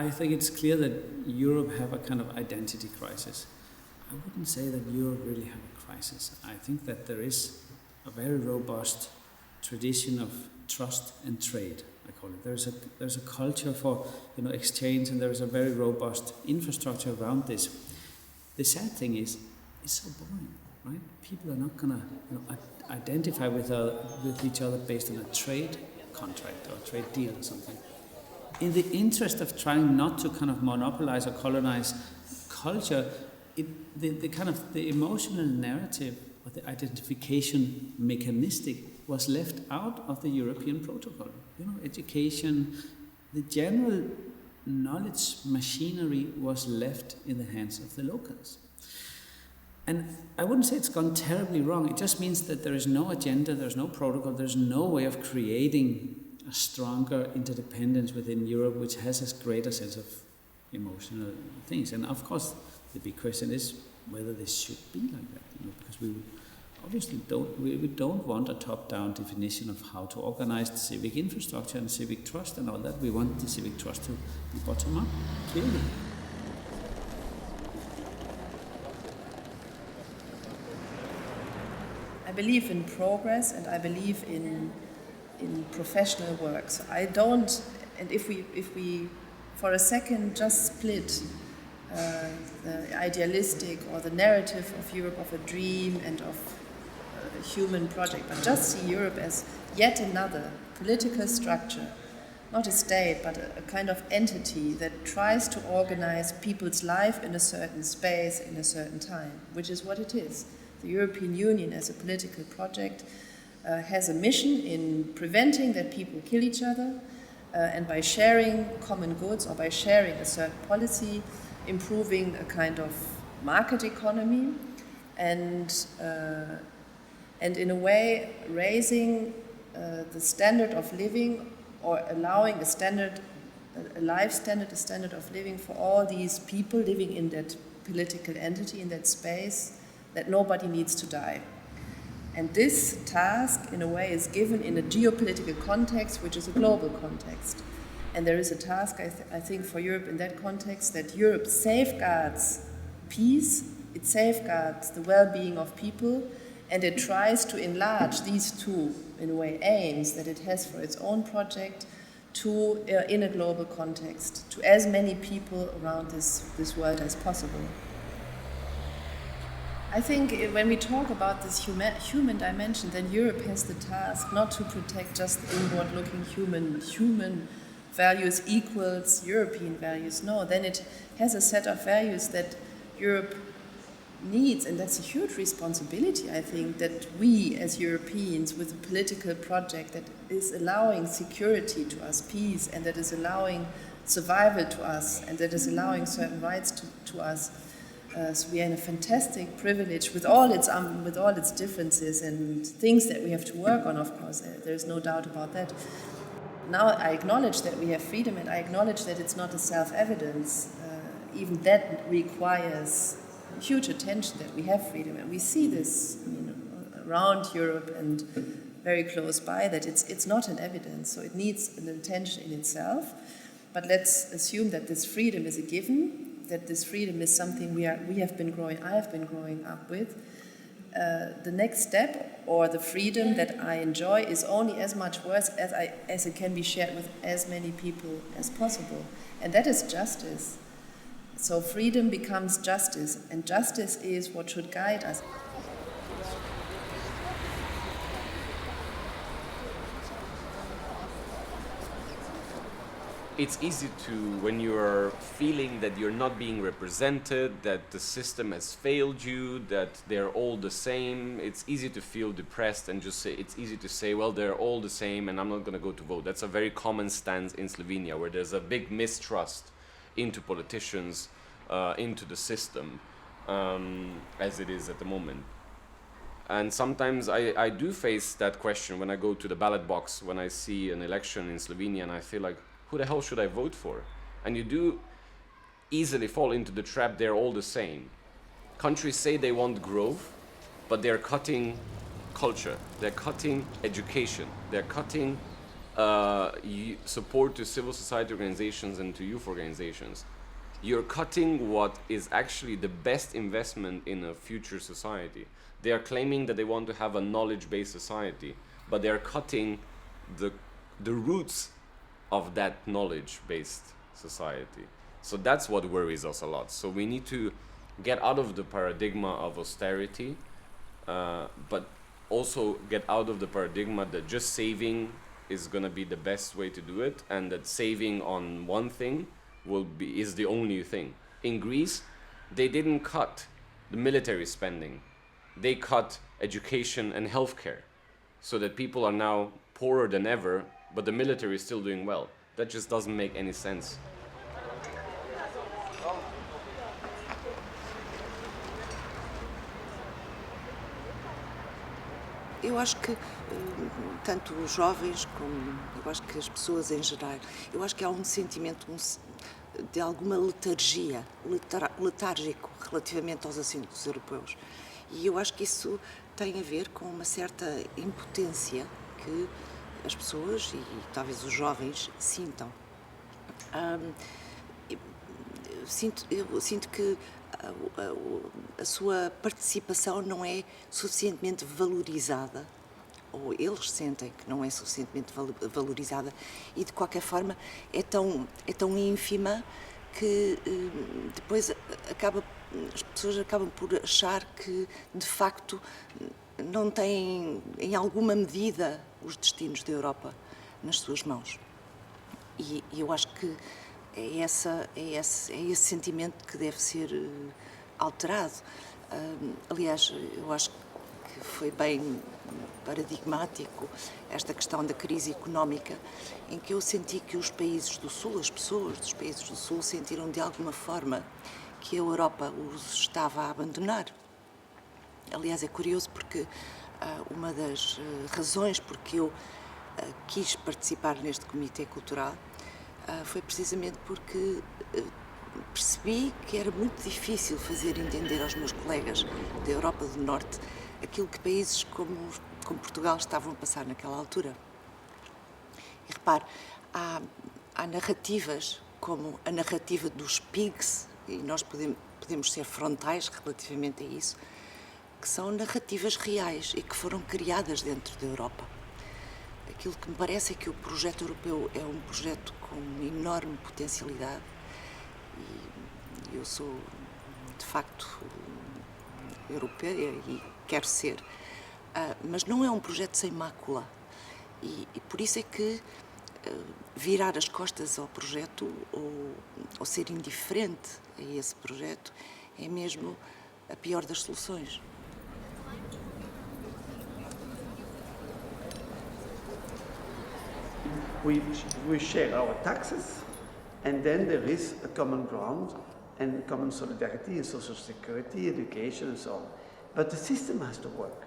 I think it's clear that Europe have a kind of identity crisis. I wouldn't say that Europe really have a crisis. I think that there is a very robust tradition of trust and trade, I call it. There's a culture for exchange, and there's a very robust infrastructure around this. The sad thing is, it's so boring, right? People are not gonna identify with each other based on a trade contract or a trade deal or something. In the interest of trying not to kind of monopolize or colonize culture, the emotional narrative or the identification mechanistic was left out of the European protocol. Education, the general knowledge machinery was left in the hands of the locals. And I wouldn't say it's gone terribly wrong. It just means that there is no agenda, there's no protocol, there's no way of creating a stronger interdependence within Europe, which has a greater sense of emotional things. And of course, the big question is whether this should be like that, because we obviously don't want a top-down definition of how to organize the civic infrastructure and civic trust and all that. We want the civic trust to be bottom-up, clearly. I believe in progress, and I believe in professional work. So I don't, and if we for a second just split the idealistic or the narrative of Europe of a dream and of a human project, but just see Europe as yet another political structure, not a state, but a kind of entity that tries to organize people's life in a certain space, in a certain time, which is what it is. The European Union as a political project has a mission in preventing that people kill each other, and by sharing common goods or by sharing a certain policy, improving a kind of market economy, and in a way raising the standard of living, or allowing a standard of living for all these people living in that political entity, in that space, that nobody needs to die. And this task, in a way, is given in a geopolitical context, which is a global context. And there is a task, I think, for Europe in that context, that Europe safeguards peace, it safeguards the well-being of people, and it tries to enlarge these two, in a way, aims that it has for its own project to, in a global context, to as many people around this world as possible. I think when we talk about this human dimension, then Europe has the task not to protect just inward-looking human values equals European values. No, then it has a set of values that Europe needs, and that's a huge responsibility, I think, that we as Europeans, with a political project that is allowing security to us, peace, and that is allowing survival to us, and that is allowing certain rights to us. So we are in a fantastic privilege with all its differences and things that we have to work on. Of course, there's no doubt about that. Now I acknowledge that we have freedom, and I acknowledge that it's not a self-evidence. Even that requires huge attention, that we have freedom, and we see this around Europe and very close by, that it's not an evidence. So it needs an attention in itself. But let's assume that this freedom is a given. That this freedom is something I have been growing up with. The next step, or the freedom that I enjoy, is only as much worth as it can be shared with as many people as possible. And that is justice. So freedom becomes justice, and justice is what should guide us. It's easy to, when you're feeling that you're not being represented, that the system has failed you, that they're all the same, it's easy to feel depressed and just say, it's easy to say, well, they're all the same and I'm not going to go to vote. That's a very common stance in Slovenia, where there's a big mistrust into politicians, into the system, as it is at the moment. And sometimes I do face that question when I go to the ballot box, when I see an election in Slovenia, and I feel like, who the hell should I vote for? And you do easily fall into the trap, they're all the same. Countries say they want growth, but they're cutting culture, they're cutting education, they're cutting support to civil society organizations and to youth organizations, you're cutting what is actually the best investment in a future society. They are claiming that they want to have a knowledge-based society, but they are cutting the roots of that knowledge-based society. So that's what worries us a lot. So we need to get out of the paradigm of austerity, but also get out of the paradigm that just saving is going to be the best way to do it, and that saving on one thing is the only thing. In Greece, they didn't cut the military spending. They cut education and healthcare, so that people are now poorer than ever, but the military is still doing well. That just doesn't make any sense. Eu acho que tanto os jovens como eu acho que as pessoas em geral, eu acho que há um sentimento de alguma letargia, letárgico relativamente aos assuntos europeus. E eu acho que isso tem a ver com uma certa impotência que as pessoas e talvez os jovens sintam. Eu sinto que a sua participação não é suficientemente valorizada, ou eles sentem que não é suficientemente valorizada, e de qualquer forma é tão ínfima que depois as pessoas acabam por achar que de facto não têm em alguma medida os destinos da Europa nas suas mãos. E eu acho que é esse sentimento que deve ser alterado. Aliás, eu acho que foi bem paradigmático esta questão da crise económica, em que eu senti que os países do Sul, as pessoas dos países do Sul, sentiram de alguma forma que a Europa os estava a abandonar. Aliás, é curioso porque uma das razões porque eu quis participar neste Comitê Cultural foi precisamente porque percebi que era muito difícil fazer entender aos meus colegas da Europa do Norte aquilo que países como Portugal estavam a passar naquela altura. E repare, há narrativas como a narrativa dos pigs, e nós podemos ser frontais relativamente a isso, que são narrativas reais e que foram criadas dentro da Europa. Aquilo que me parece é que o projeto europeu é um projeto com enorme potencialidade e eu sou, de facto, europeia e quero ser, mas não é um projeto sem mácula e por isso é que virar as costas ao projeto ou ser indiferente a esse projeto é mesmo a pior das soluções. We share our taxes, and then there is a common ground and common solidarity in social security, education, and so on. But the system has to work,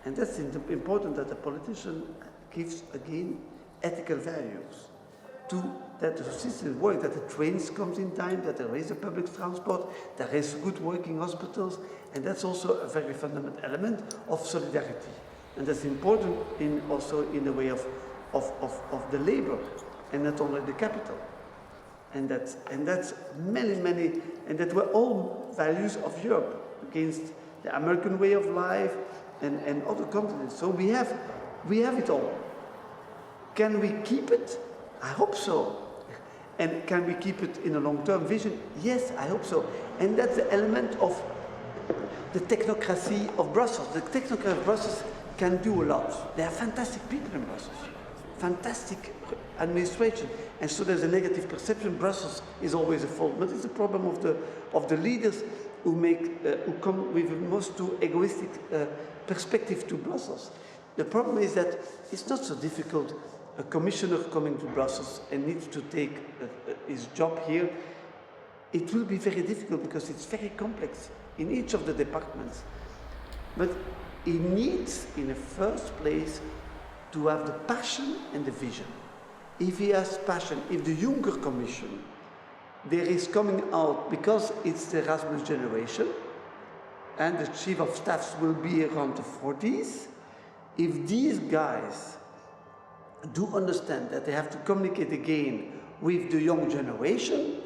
and that's important that the politician gives again ethical values to that the system works, that the trains comes in time, that there is a public transport, there is good working hospitals, and that's also a very fundamental element of solidarity, and that's important also in the way of the labor, and not only the capital, and that's many, and that were all values of Europe against the American way of life and other continents. So we have it all. Can we keep it? I hope so. And can we keep it in a long-term vision? Yes, I hope so. And that's the element of the technocracy of Brussels. The technocracy of Brussels can do a lot. There are fantastic people in Brussels. Fantastic administration, and so there's a negative perception. Brussels is always a fault, but it's a problem of the leaders who come with a most too egoistic perspective to Brussels. The problem is that it's not so difficult. A commissioner coming to Brussels and needs to take his job here, it will be very difficult because it's very complex in each of the departments. But he needs, in the first place, to have the passion and the vision. If he has passion, if the Juncker Commission, there is coming out, because it's the Erasmus generation, and the chief of staffs will be around the 40s, if these guys do understand that they have to communicate again with the young generation.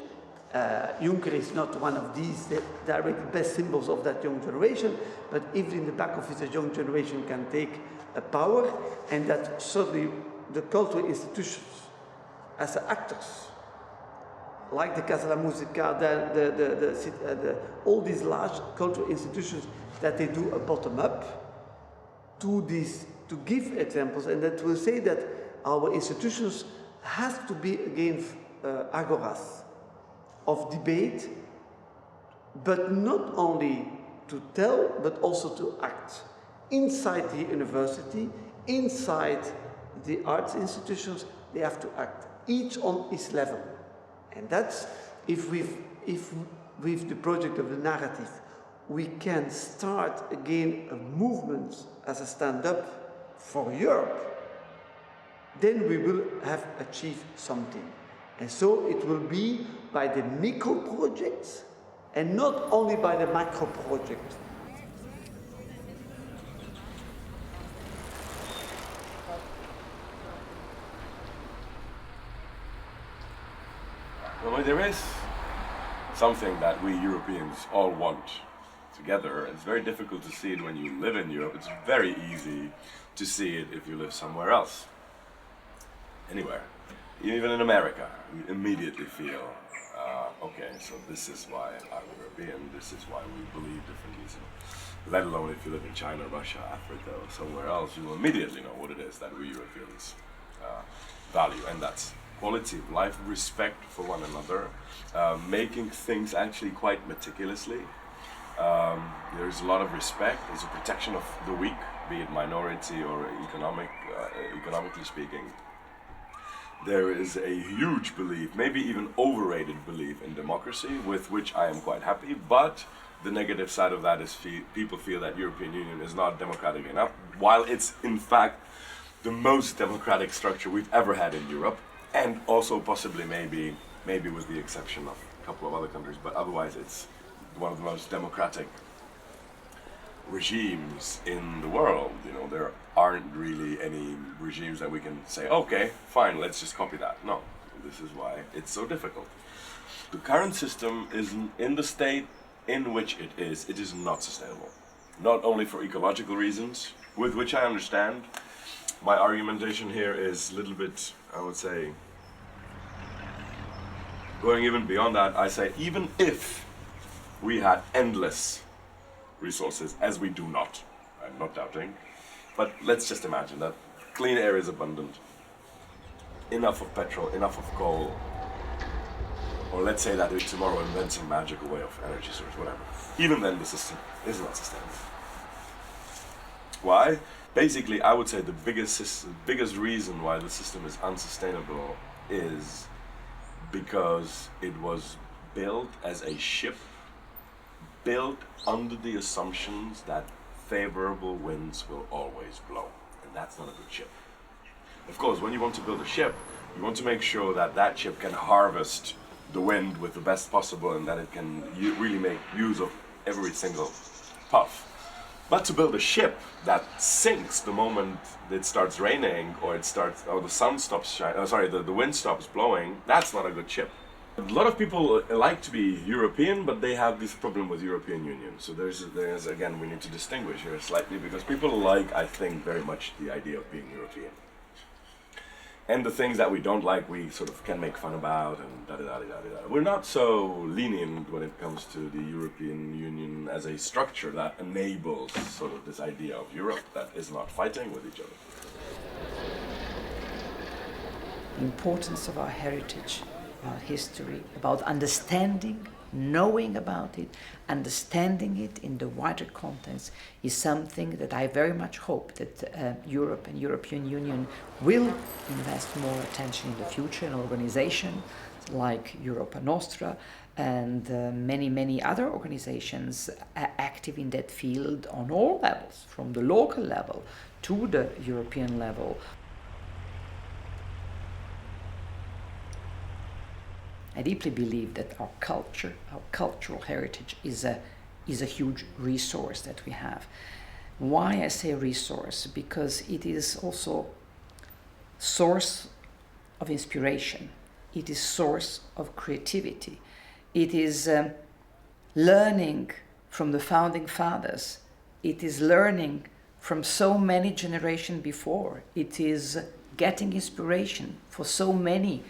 Juncker is not one of these direct best symbols of that young generation, but if in the back office a young generation can take a power, and that certainly the cultural institutions as actors, like the Casa de la Musica, all these large cultural institutions, that they do a bottom-up to give examples, and that will say that our institutions has to be again agoras of debate, but not only to tell, but also to act. Inside the university, inside the arts institutions, they have to act, each on its level. And that's, if with the project of the narrative, we can start again a movement as a stand-up for Europe, then we will have achieved something. And so it will be by the micro projects and not only by the macro project. Well, there is something that we Europeans all want together. It's very difficult to see it when you live in Europe. It's very easy to see it if you live somewhere else. Anywhere. Even in America, you immediately feel, okay, so this is why I'm European, this is why we believe differently. So, let alone if you live in China, Russia, Africa, or somewhere else, you will immediately know what it is that we Europeans value, and that's quality of life, respect for one another, making things actually quite meticulously. There's a lot of respect, there's a protection of the weak, be it minority or economically speaking. There is a huge belief, maybe even overrated belief in democracy, with which I am quite happy, but the negative side of that is people feel that European Union is not democratic enough, while it's in fact the most democratic structure we've ever had in Europe, and also possibly maybe with the exception of a couple of other countries, but otherwise it's one of the most democratic regimes in the world. You know, there aren't really any regimes that we can say, okay, fine, let's just copy that. No, this is why it's so difficult. The current system is in the state in which it is not sustainable. Not only for ecological reasons, with which I understand. My argumentation here is a little bit, I would say, going even beyond that. I say, even if we had endless resources, as we do not, I'm not doubting, but let's just imagine that clean air is abundant, enough of petrol, enough of coal, or let's say that we tomorrow invent some magical way of energy source, whatever. Even then the system is not sustainable. Why? Basically, I would say the biggest reason why the system is unsustainable is because it was built as a ship, built under the assumptions that favorable winds will always blow, and that's not a good ship. Of course, when you want to build a ship, you want to make sure that that ship can harvest the wind with the best possible, and that it can really make use of every single puff. But to build a ship that sinks the moment it starts raining, or the sun stops shining, the wind stops blowing, that's not a good ship. A lot of people like to be European, but they have this problem with European Union. So there's again, we need to distinguish here slightly, because people like, I think, very much the idea of being European. And the things that we don't like, we sort of can make fun about, and da-da-da-da-da-da. We're not so lenient when it comes to the European Union as a structure that enables sort of this idea of Europe that is not fighting with each other. The importance of our heritage, our history, about understanding, knowing about it, understanding it in the wider context is something that I very much hope that Europe and European Union will invest more attention in the future, in organizations like Europa Nostra and many other organizations active in that field on all levels, from the local level to the European level. I deeply believe that our culture, our cultural heritage is a huge resource that we have. Why I say resource? Because it is also source of inspiration. It is source of creativity. It is learning from the founding fathers. It is learning from so many generations before. It is getting inspiration for so many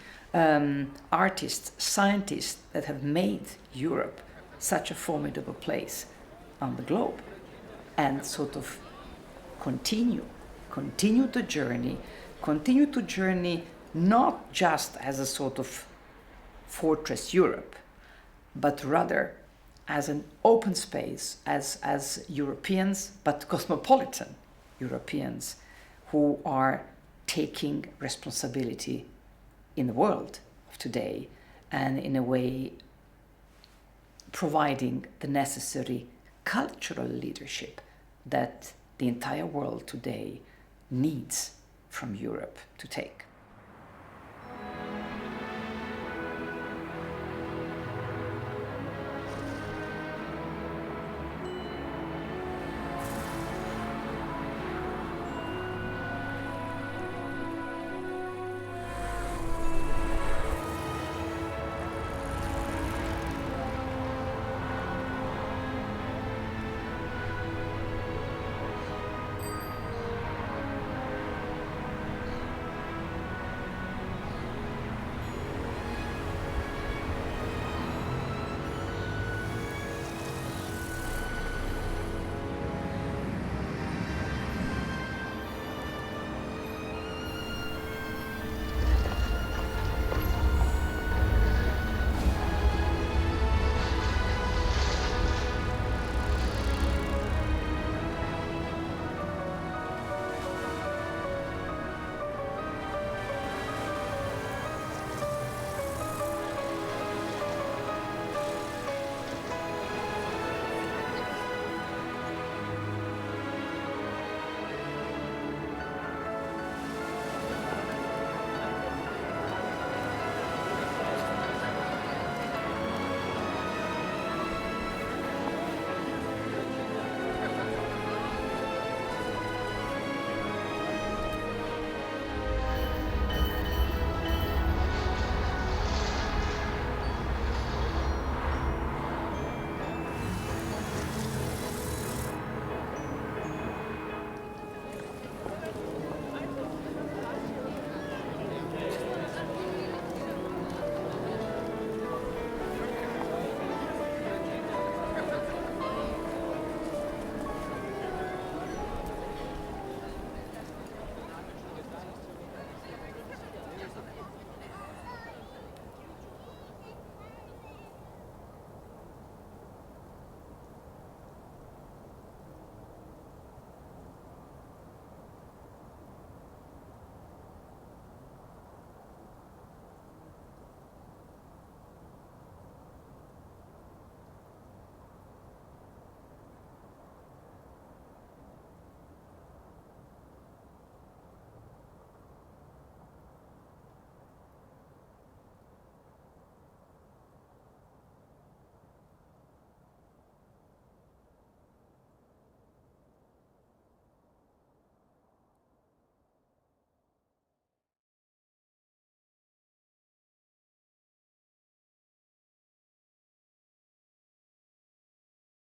artists, scientists that have made Europe such a formidable place on the globe, and sort of continue to journey not just as a sort of fortress Europe, but rather as an open space, as Europeans, but cosmopolitan Europeans who are taking responsibility in the world of today, and in a way providing the necessary cultural leadership that the entire world today needs from Europe to take.